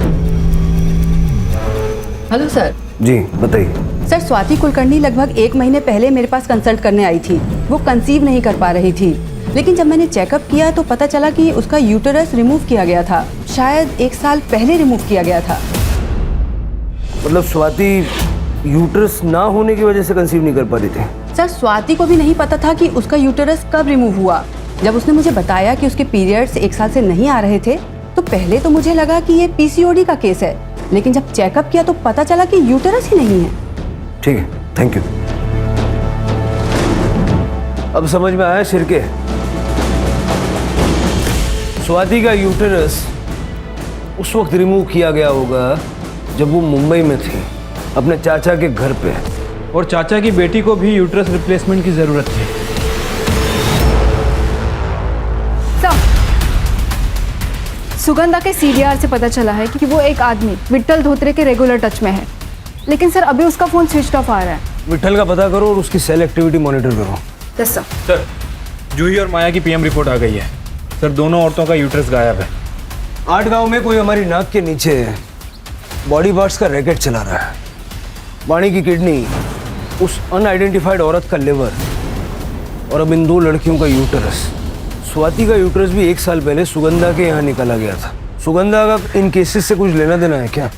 हेलो सर। जी बताइए। सर स्वाति कुलकर्णी लगभग 1 महीने पहले मेरे पास कंसल्ट करने आई थी। वो कंसीव नहीं कर पा रही थी, लेकिन जब मैंने चेकअप किया तो पता चला कि उसका यूटेरस रिमूव किया गया था। शायद 1 साल पहले रिमूव किया गया था। मतलब स्वाति यूट्रस ना होने की वजह से कंसीव नहीं कर पा रही थी? सर स्वाति को भी नहीं पता था कि उसका यूटेरस कब रिमूव हुआ। जब उसने मुझे बताया कि उसके पीरियड्स 1 साल से नहीं आ रहे थे तो पहले तो मुझे लगा कि ये पीसीओडी का केस है, लेकिन जब चेकअप किया तो पता चला कि यूटेरस ही नहीं है। ठीक है, थैंक यू। अब समझ में आया शिरके। स्वाति का यूटेरस उस वक्त रिमूव किया गया होगा जब वो मुंबई में थी, अपने चाचा के घर पे। और चाचा की बेटी को भी यूट्रस रिप्लेसमेंट की जरूरत थी। सुगंधा के सीडीआर से पता चला है कि वो एक आदमी विट्ठल धोत्रे के रेगुलर टच में है, लेकिन सर अभी उसका फोन स्विच ऑफ आ रहा है। विट्ठल का पता करो और उसकी सेल एक्टिविटी मॉनिटर करो। Yes sir. सर जूही और माया की पीएम रिपोर्ट आ गई है। सर दोनों औरतों का यूट्रस गायब है। 8 गांव में कोई हमारी नाक के नीचे बॉडी पार्ट्स का रैकेट चला रहा है। वाणी की किडनी, उस अनआइडेंटिफाइड औरत का लिवर और अब इन 2 लड़कियों का यूटेरस। स्वाति का यूटेरस भी 1 साल पहले सुगंधा के यहाँ निकाला गया था। सुगंधा का इन केसेस से कुछ लेना देना है क्या?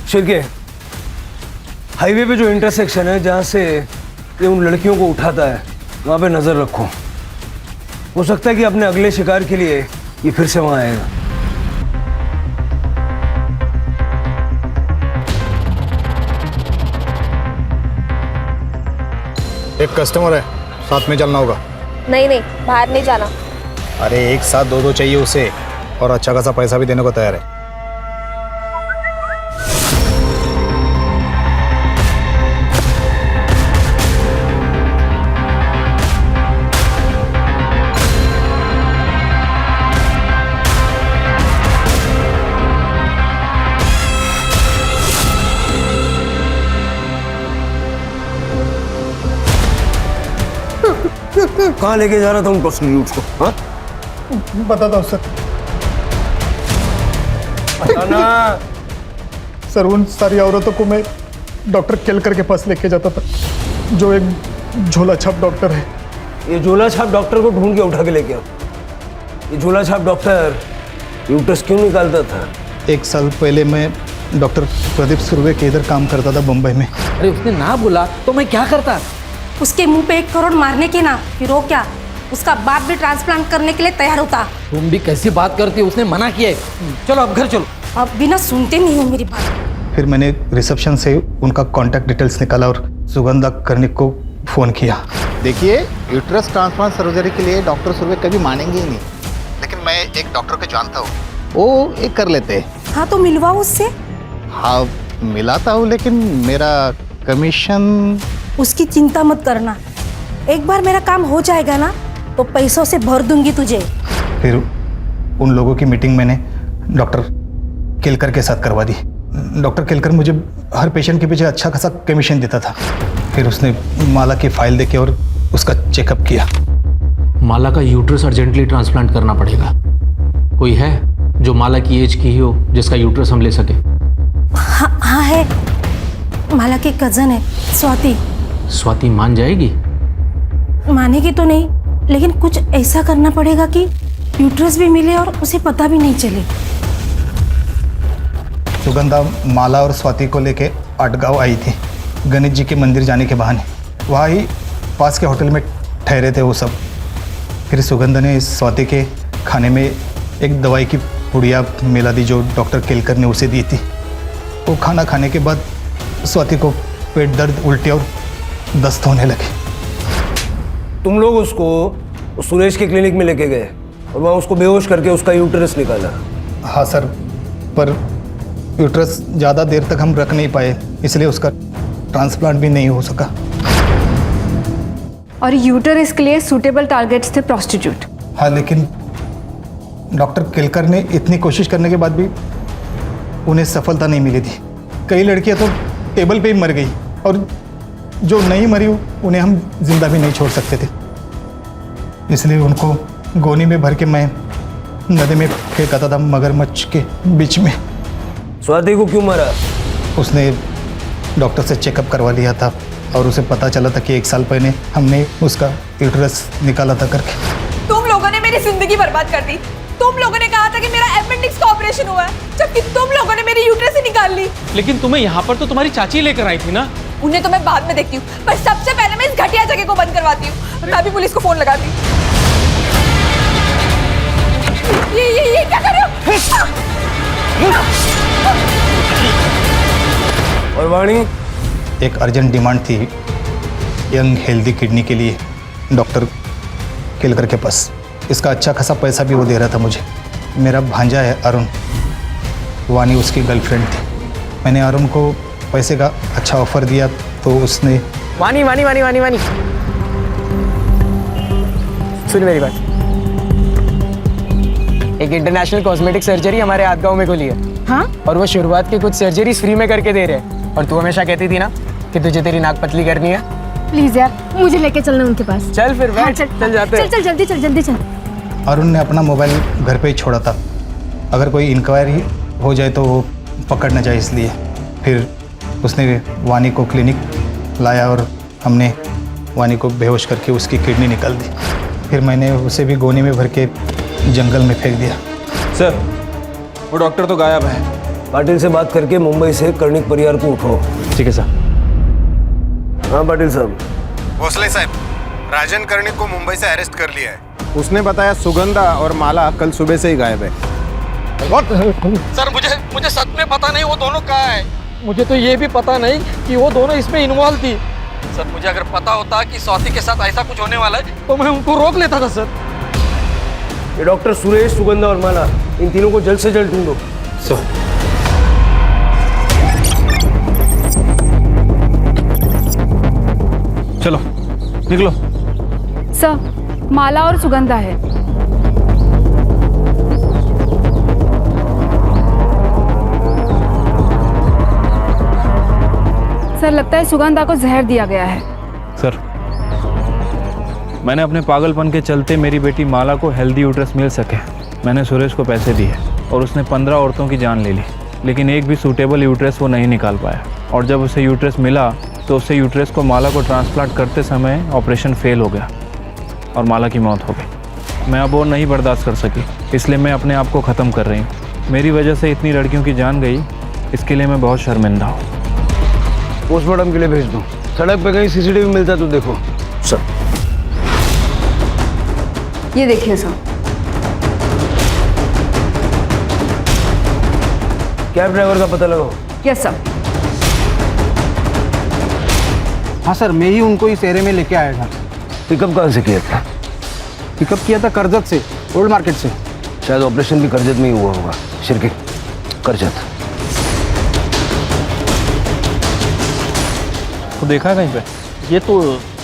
शिरके, हाईवे पे जो इंटरसेक्शन है जहाँ से ये उन लड़कियों को उठाता है, वहाँ पे नज़र रखो। हो सकता है कि अपने अगले शिकार के लिए ये फिर से वहाँ आएगा। एक कस्टमर है, साथ में चलना होगा। नहीं नहीं, बाहर नहीं जाना। अरे एक साथ 2-2 चाहिए उसे, और अच्छा खासा पैसा भी देने को तैयार है। कहाँ लेके जा रहा था उन प्रोस्टिट्यूट्स को? हाँ बताता हूँ सर। बताना। सर उन सारी औरतों को मैं डॉक्टर केलकर के पास लेके जाता था, जो एक झोला छाप डॉक्टर है। ये झोला छाप डॉक्टर को ढूंढ के उठा के लेके आओ। ये झोला छाप डॉक्टर यूट्रस क्यों निकालता था? 1 साल पहले मैं डॉक्टर प्रदीप सुर्वे के इधर काम करता था बम्बई में। अरे उसने ना बोला तो मैं क्या करता? उसके मुंह पे 1 करोड़ मारने के ना, फिर वो क्या, उसका बाप भी ट्रांसप्लांट करने के लिए तैयार होता। तुम भी कैसी बात करती हो? उसने मना किया है। चलो अब घर चलो। अब बिना सुनते नहीं हो मेरी बात। फिर मैंने रिसेप्शन से उनका कॉन्टैक्ट डिटेल्स निकाला और सुगंधा कर्णिक को फ़ोन किया। देखिए, यूट्रस ट्रांसप्लांट सर्जरी के लिए डॉक्टर सुर्वे कभी मानेंगे ही नहीं, लेकिन मैं एक डॉक्टर को जानता हूँ, वो एक कर लेते हैं। हाँ तो मिलवाओ उससे। हाँ मिलाता हूँ, लेकिन मेरा कमीशन। उसकी चिंता मत करना, एक बार मेरा काम हो जाएगा ना तो पैसों से भर दूंगी तुझे। फिर उन लोगों की मीटिंग मैंने डॉक्टर केलकर के साथ करवा दी। डॉक्टर केलकर मुझे हर पेशेंट के पीछे अच्छा खासा कमीशन देता था। फिर उसने माला की फाइल देके और उसका चेकअप किया। माला का यूट्रस अर्जेंटली ट्रांसप्लांट करना पड़ेगा। कोई है जो माला की एज की ही हो, जिसका यूट्रस हम ले सके? हाँ है, माला की कजन है स्वाति। स्वाति मान जाएगी? मानेगी तो नहीं, लेकिन कुछ ऐसा करना पड़ेगा कि यूट्रस भी मिले और उसे पता भी नहीं चले। सुगंधा माला और स्वाति को लेके आटगांव आई थी गणेश जी के मंदिर जाने के बहाने। वहाँ ही पास के होटल में ठहरे थे वो सब। फिर सुगंधा ने स्वाति के खाने में एक दवाई की पुड़िया मिला दी जो डॉक्टर केलकर ने उसे दी थी। वो खाना खाने के बाद स्वाति को पेट दर्द, उल्टी और दस्त होने लगे। तुम लोग उसको सुरेश के क्लिनिक में लेके गए और वहाँ उसको बेहोश करके उसका यूट्रस निकाला? हाँ सर, पर यूट्रस ज़्यादा देर तक हम रख नहीं पाए, इसलिए उसका ट्रांसप्लांट भी नहीं हो सका। और यूटरस के लिए सूटेबल टारगेट्स थे प्रोस्टिट्यूट। हाँ, लेकिन डॉक्टर केलकर ने इतनी कोशिश करने के बाद भी उन्हें सफलता नहीं मिली थी। कई लड़कियां तो टेबल पे ही मर गई और जो नहीं मरी उन्हें हम जिंदा भी नहीं छोड़ सकते थे। इसलिए उनको गोनी में भर के मैं नदी में फेंका था मगरमच्छ के बीच में। स्वाति को क्यों मारा? उसने डॉक्टर से चेकअप करवा लिया था और उसे पता चला था कि 1 साल पहले हमने उसका यूट्रस निकाला था करके। तुम लोगों ने मेरी जिंदगी बर्बाद कर दी। तुम लोगों ने कहा था कि मेरा अपेंडिक्स का ऑपरेशन हुआ है, जबकि तुम लोगों ने मेरी यूट्रस ही निकाल ली। लेकिन तुम्हें यहाँ पर तो तुम्हारी चाची लेकर आई थी ना। उन्हें तो मैं बाद में देखती हूँ, पर सबसे पहले मैं इस घटिया जगह को बंद करवाती हूँ। मैं अभी पुलिस को फोन लगाती हूँ। ये क्या कर रहे हो? और वाणी, एक अर्जेंट डिमांड थी यंग हेल्दी किडनी के लिए डॉक्टर केलकर के पास। इसका अच्छा खासा पैसा भी वो दे रहा था मुझे। मेरा भांजा है अरुण, वानी उसकी गर्लफ्रेंड थी। मैंने अरुण को पैसे का अच्छा ऑफर दिया तो उसने वानी वानी वानी वानी वानी सुन मेरी बात। एक इंटरनेशनल कॉस्मेटिक सर्जरी हमारे आदगांव में खुली है। हाँ? और वो शुरुआत के कुछ सर्जरीज फ्री में करके दे रहे हैं। और तू हमेशा कहती थी ना कि तुझे तेरी नाक पतली करनी है। प्लीज यार, मुझे लेके चलना उनके पास। चल फिर बैठ। चल जाते हैं। चल जल्दी चल जल्दी चल। अरुण ने अपना मोबाइल घर पे ही छोड़ा था, अगर कोई इंक्वायरी हो जाए तो वो पकड़ न जाए, इसलिए फिर उसने वानी को क्लिनिक लाया और हमने वानी को बेहोश करके उसकी किडनी निकाल दी। फिर मैंने उसे भी गोनी में भर के जंगल में फेंक दिया। सर, वो डॉक्टर तो गायब है। पाटिल से बात करके मुंबई से कर्णिक परिवार को उठो। ठीक है सर। हाँ पाटिल साहब। भोसले साहब, राजन कर्णिक को मुंबई से अरेस्ट कर लिया है। उसने बताया सुगंधा और माला कल सुबह से ही गायब है। सर मुझे सच में पता नहीं वो दोनों कहाँ है। मुझे तो ये भी पता नहीं कि वो दोनों इसमें इन्वॉल्व थी। सर मुझे अगर पता होता कि स्वाति के साथ ऐसा कुछ होने वाला है तो मैं उनको रोक लेता था सर। ये डॉक्टर सुरेश, सुगंधा और माला, इन तीनों को जल्द से जल्द ढूंढो। सर चलो निकलो। सर, माला और सुगंधा है। सर लगता है सुगंधा को जहर दिया गया है। सर, मैंने अपने पागलपन के चलते मेरी बेटी माला को हेल्दी यूट्रस मिल सके मैंने सुरेश को पैसे दिए और उसने 15 औरतों की जान ले ली, लेकिन एक भी सूटेबल यूट्रस वो नहीं निकाल पाया। और जब उसे यूट्रस मिला तो उससे यूट्रस को माला को ट्रांसप्लांट करते समय ऑपरेशन फेल हो गया और माला की मौत हो गई। मैं अब वो नहीं बर्दाश्त कर सकी, इसलिए मैं अपने आप को ख़त्म कर रही हूँ। मेरी वजह से इतनी लड़कियों की जान गई, इसके लिए मैं बहुत शर्मिंदा हूँ। पोस्टमार्टम के लिए भेज दो। सड़क पे कहीं सीसीटीवी मिलता तो देखो। सर ये देखिए सर। कैब ड्राइवर का पता लगाओ। Yes sir. हाँ सर, मैं ही उनको इस एरिया में लेके आया था। पिकअप कहाँ से किया था? पिकअप किया था करजत से, ओल्ड मार्केट से। शायद ऑपरेशन भी करजत में ही हुआ होगा। शिरके करजत। तो देखा कहीं पे? ये तो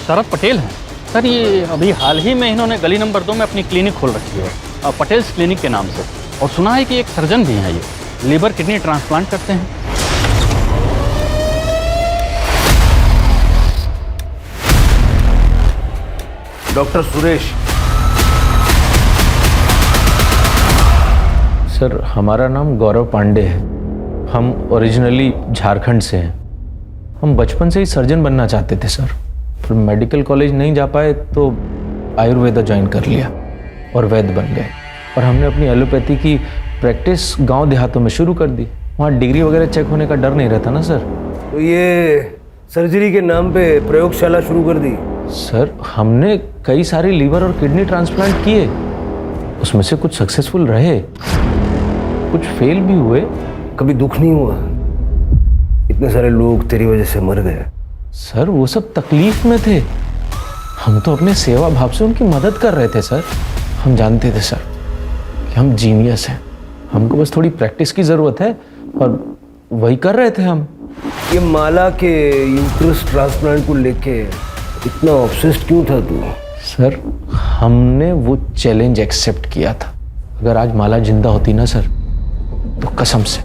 शरद पटेल हैं सर। ये अभी हाल ही में इन्होंने गली नंबर 2 में अपनी क्लिनिक खोल रखी है, पटेल्स क्लिनिक के नाम से। और सुना है कि एक सर्जन भी हैं, ये लीवर किडनी ट्रांसप्लांट करते हैं। डॉक्टर सुरेश। सर, हमारा नाम गौरव पांडे है। हम ओरिजिनली झारखंड से हैं। हम बचपन से ही सर्जन बनना चाहते थे सर, फिर मेडिकल कॉलेज नहीं जा पाए तो आयुर्वेदा ज्वाइन कर लिया और वैद्य बन गए। और हमने अपनी एलोपैथी की प्रैक्टिस गांव देहातों में शुरू कर दी। वहाँ डिग्री वगैरह चेक होने का डर नहीं रहता ना सर। तो ये सर्जरी के नाम पे प्रयोगशाला शुरू कर दी? सर, हमने कई सारे लीवर और किडनी ट्रांसप्लांट किए, उसमें से कुछ सक्सेसफुल रहे, कुछ फेल भी हुए। कभी दुख नहीं हुआ? इतने सारे लोग तेरी वजह से मर गए। सर, वो सब तकलीफ में थे, हम तो अपने सेवा भाव से उनकी मदद कर रहे थे सर। हम जानते थे सर कि हम जीनियस हैं, हमको बस थोड़ी प्रैक्टिस की ज़रूरत है और वही कर रहे थे हम। ये माला के यूट्रस ट्रांसप्लांट को लेके इतना ऑब्सेस्ड क्यों था तू? सर, हमने वो चैलेंज एक्सेप्ट किया था। अगर आज माला जिंदा होती ना सर, तो कसम से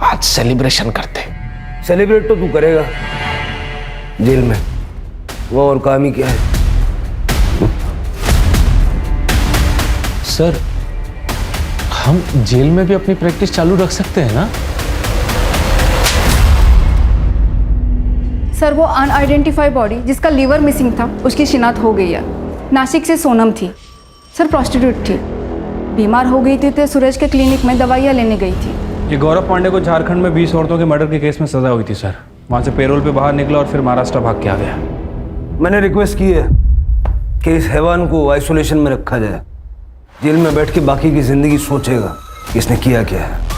आज सेलिब्रेशन करते। सेलिब्रेट तो तू करेगा जेल में, वो और काम ही क्या है। सर, हम जेल में भी अपनी प्रैक्टिस चालू रख सकते हैं ना? सर, वो अनआइडेंटिफाइड बॉडी जिसका लीवर मिसिंग था, उसकी शिनाख्त हो गई है। नासिक से सोनम थी सर, प्रोस्टिट्यूट थी, बीमार हो गई थी तो सूरज के क्लिनिक में दवाइयाँ लेने गई थी। ये गौरव पांडे को झारखंड में 20 औरतों के मर्डर के केस में सजा हुई थी सर। वहाँ से पेरोल पे बाहर निकला और फिर महाराष्ट्र भाग के आ गया। मैंने रिक्वेस्ट की है कि इस हैवान को आइसोलेशन में रखा जाए। जेल में बैठ के बाकी की जिंदगी सोचेगा कि इसने किया क्या है।